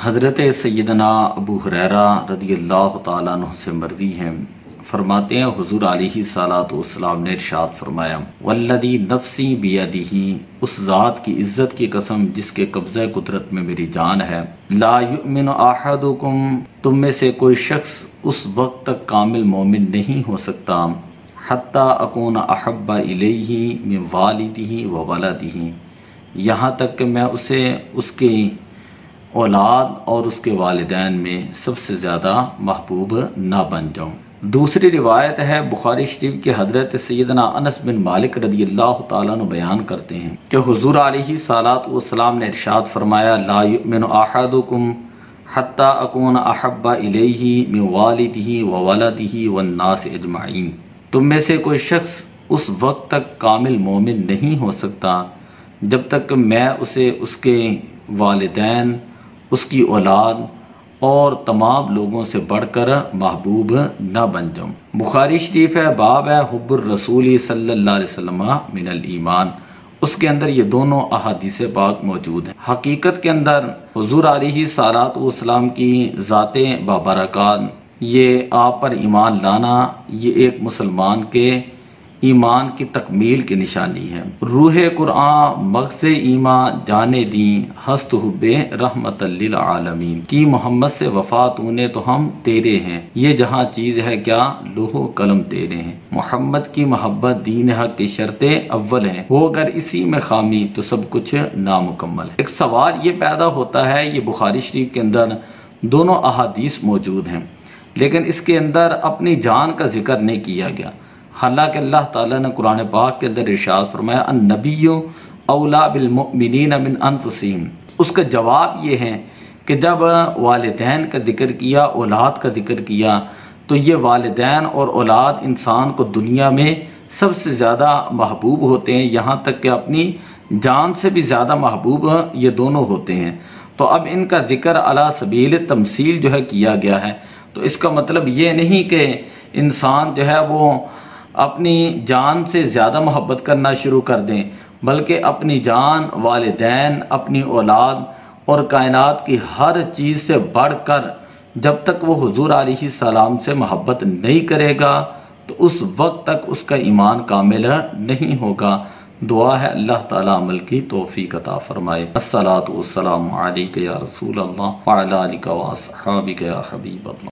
हज़रत सैयदना अबू हुरैरा रज़ियल्लाहु ताला अन्हु से मरवी हैं, फरमाते हैं हुज़ूर अलैहिस्सलातु वस्सलाम ने इरशाद फरमाया, वल्लज़ी नफ़्सी बियदिही, उस ज़ात की इज़्ज़त की कसम जिसके कब्ज़े कुदरत में मेरी जान है, ला युमिनु अहदुकुम, तुम में से कोई शख्स उस वक्त तक कामिल मोमिन नहीं हो सकता, हत्ता अकून अहब्बा इलैहि मिन वालिदिही व वलदिही, यहाँ तक कि मैं उसे उसकी औलाद और उसके वालिदैन में सबसे ज़्यादा महबूब ना बन जाऊँ। दूसरी रिवायत है बुखारी शरीफ के हज़रत सैयदना अनस बिन मालिक रज़ियल्लाहु ताला अन्हु बयान करते हैं कि हुज़ूर अलैहिस्सलातु वस्सलाम ने इरशाद फरमाया, ला युमिनु अहदुकुम हत्ता अकून अहब्बा इलैहि मिन वालिदिही व वलदिही वन नास अजमाइन, तुम में से कोई शख्स उस वक्त तक कामिल मोमिन नहीं हो सकता जब तक मैं उसे उसके वालिदैन, उसकी औलाद और तमाम लोगों से बढ़कर महबूब न बन जाऊं। बुखारी शरीफ है, बाब है हुब्बुर रसूली सल्लल्लाहु अलैहि वसल्लम मिनल ईमान, उसके अंदर ये दोनों अहादीस पाक मौजूद हैं। हकीकत के अंदर हुज़ूर अलैहिस्सलातु वस्सलाम की ज़ाते बाबरकत, ये आप पर ईमान लाना, ये एक मुसलमान के ईमान की तकमील की निशानी है। रूह कुरान मग़ज़ ईमान जाने दी, हस्त हुब्बे रहमतल लिल आलमीन, की मोहम्मद से वफा तूने तो हम तेरे हैं, ये जहाँ चीज़ है क्या लोहो कलम तेरे हैं। मोहम्मद की मोहब्बत दीन हक की शर्ते अव्वल है, हो अगर इसी में खामी तो सब कुछ नामुकम्मल है। एक सवाल ये पैदा होता है, ये बुखारी शरीफ के अंदर दोनों अहादीस मौजूद हैं, लेकिन इसके अंदर अपनी जान का जिक्र नहीं किया गया। हालांकि अल्लाह ताला ने कुरान पाक के अंदर इरशाद फरमाया, अन्नबिय्यु औला बिल मुमिनीन मिन अनफुसिहिम, उसका जवाब ये है कि जब वालिदैन का जिक्र किया, औलाद का जिक्र किया, तो ये वालिदैन और औलाद इंसान को दुनिया में सबसे ज़्यादा महबूब होते हैं, यहाँ तक कि अपनी जान से भी ज़्यादा महबूब ये दोनों होते हैं। तो अब इनका जिक्र अला सबील तमसील जो है किया गया है, तो इसका मतलब ये नहीं कि इंसान जो है वो अपनी जान से ज़्यादा मोहब्बत करना शुरू कर दें, बल्कि अपनी जान, वालिदैन, अपनी औलाद और कायनात की हर चीज़ से बढ़कर जब तक वो हुजूर अलैहिस्सलाम से मोहब्बत नहीं करेगा तो उस वक्त तक उसका ईमान कामिल नहीं होगा। दुआ है अल्लाह ताला अमल की तौफीक अता फरमाए। अस्सलातु वस्सलामु अलैका या रसूल अल्लाह व अला आलिका व अस्हाबिका या हबीब अल्लाह।